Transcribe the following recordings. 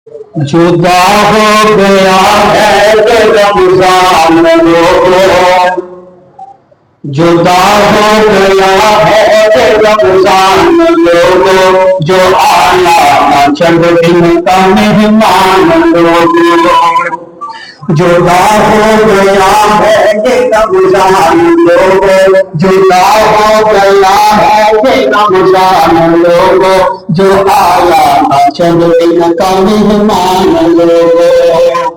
جدا ہو گیا ہے کہ رمضان لوگوں، جدا ہو گیا ہے کہ رمضان لوگوں، جو آیا چند دن کا مہمان لوگوں، جدا ہو گیا ہے کہ رمضان لوگوں، جدا ہو گیا ہے کہ رمضان لوگوں، جو آیا چند دن کا مہمان لوگوں،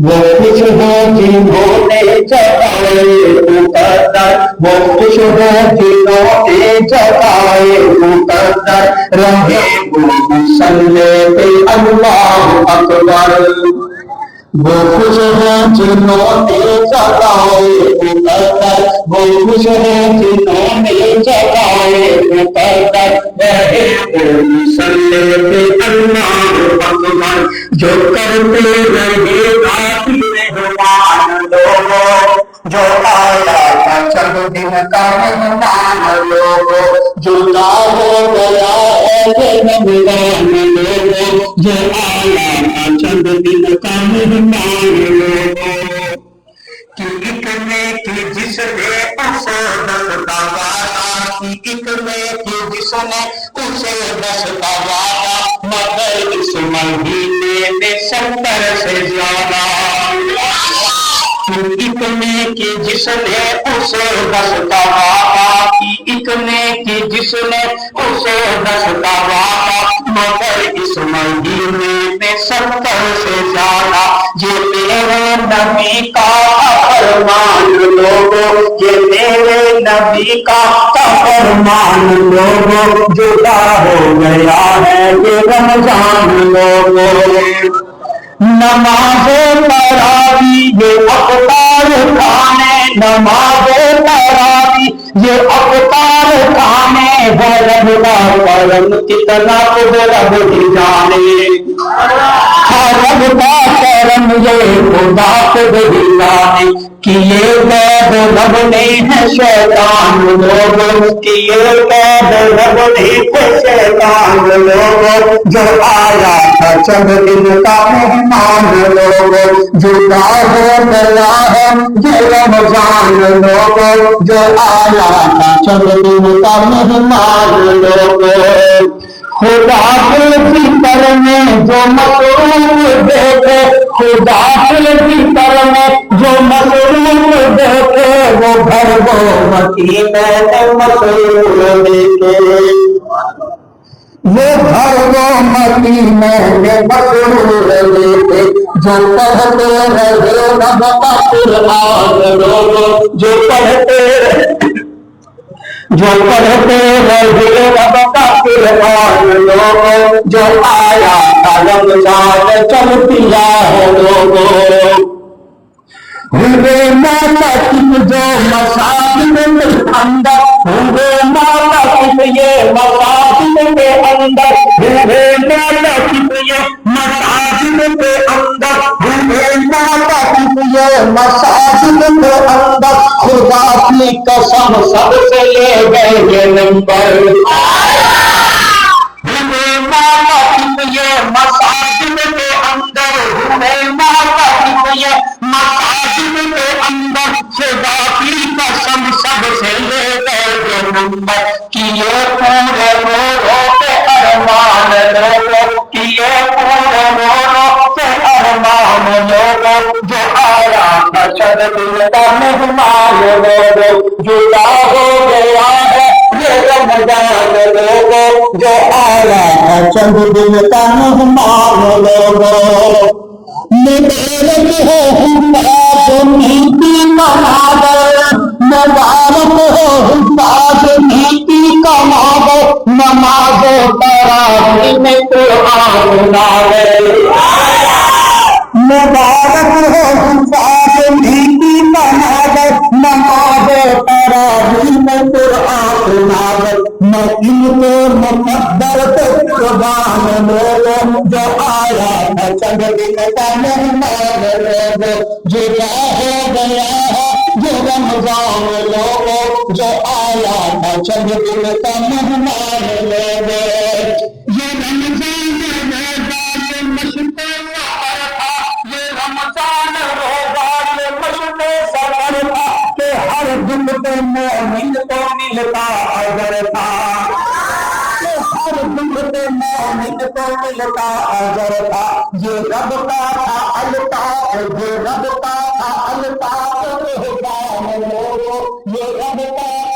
وہ خوش ہو جنہوں نے جگائے مقدر، وہ خوش ہو جنہوں نے جگائے مقدر، رہے وہ مسلے پہ اللہ اکبر، وہ خوش ہے جنہوں نے جگائے مقدر، وہ خوش ہے جنہوں نے جگائے مقدر، رہے وہ مسلے پہ اللہ اکبر، جو کرتے رہے آتی مہمان لوگوں، جو آیا تھا چند دن کا مہمان لوگوں، جدا ہو گیا ہے کہ رمضان لوگوں، جو آیا تھا چند دن کا مہمان لوگوں، کہ ایک نیکی جس نے اسے دستا وعدہ، کہ ایک نیکی جس نے اسے دستا وعدہ، مگر اس مہینے میں 70 سے زیادہ، ایک نیکی جس نے اسے دستا وعدہ، کہ ایک نیکی جس نے اسے دستا وعدہ، مگر اس مہینے میں 70 سے زیادہ، یہ میرے نبی کا فرمان لوگوں، یہ میرے نبی کا فرمان لوگوں، جدا ہو گیا ہے یہ رمضان لوگوں، نماز تراویح یہ افطار کھانے، نماز تراویح یہ افطار کھانے، ہے رب کا کرم کتنا خود رب ہی جانے، ہے رب کا کرم یہ خدا خود ہی جانے، کیے قید رب نے ہے شیطان لوگوں، کیے قید رب نے ہے شیطان لوگوں، جو آیا تھا چند دن کا مہمان لوگوں، جدا ہو گیا ہے یہ رمضان لوگوں، جو آیا تھا چند دن کا مہمان لوگوں، خدا کے فکر میں جو مصروف دیکھے، خدا کے فکر میں جو مصروف دیکھے، وہ گھر وہ مکی میں مصروف دیکھے، وہ گھر وہ مکی میں مصروف دیکھے، جو پڑھتے رہے رب کا قرآن لوگوں، جو پڑھتے رہے رب کا قرآن لوگوں، جو آیا تھا رمضان چل پیا ہے لوگوں، ہوئے ناطق جو مساجد کے اندر، ہوئے ناطق یہ مساجد کے اندر، ہوئے ناطق یہ مساجد کے اندر، ہوئے ناطق یہ مساجد کے اندر، خدا کی قسم سب سے لے گئے یہ نمبر، ہوئے ناطق یہ مساجد کے اندر، ہوئے ناطق یہ مساجد کے اندر، خدا کی قسم سب سے لے گئے یہ نمبر، کیے پورے رو کے ارمان لوگوں، کیے پورے رو کے ارمان لوگوں، جو آیا تھا چند دن کا مہمان لوگوں، جدا ہو گیا ہے یہ رمضان لوگوں، جو آیا تھا چند دن کا مہمان لوگوں، مبارک ہو حفاظ نیکی کا مادر، مبارک ہو حفاظ نیکی کا مادر، نماز تراویح میں قرآن نازل، مبارک ہو حفاظ نیکی کا مادر، نماز تراویح میں قرآن نازل، میں ان کے مقدر پہ قربان لوگوں، جو آیا تھا چند دن کا مہمان لوگوں، جدا ہو گیا ہے یہ رمضان لوگوں، جو آیا تھا چند دن کا مہمان لوگوں، یہ رمضان روزہ مشتاق مومن کو ملتا اجر تھا، ہر دکھ پہ مومن کو ملتا اجر تھا، یہ رب کا تھا الطاف، یہ رب کا تھا الطاف، یہ رب کا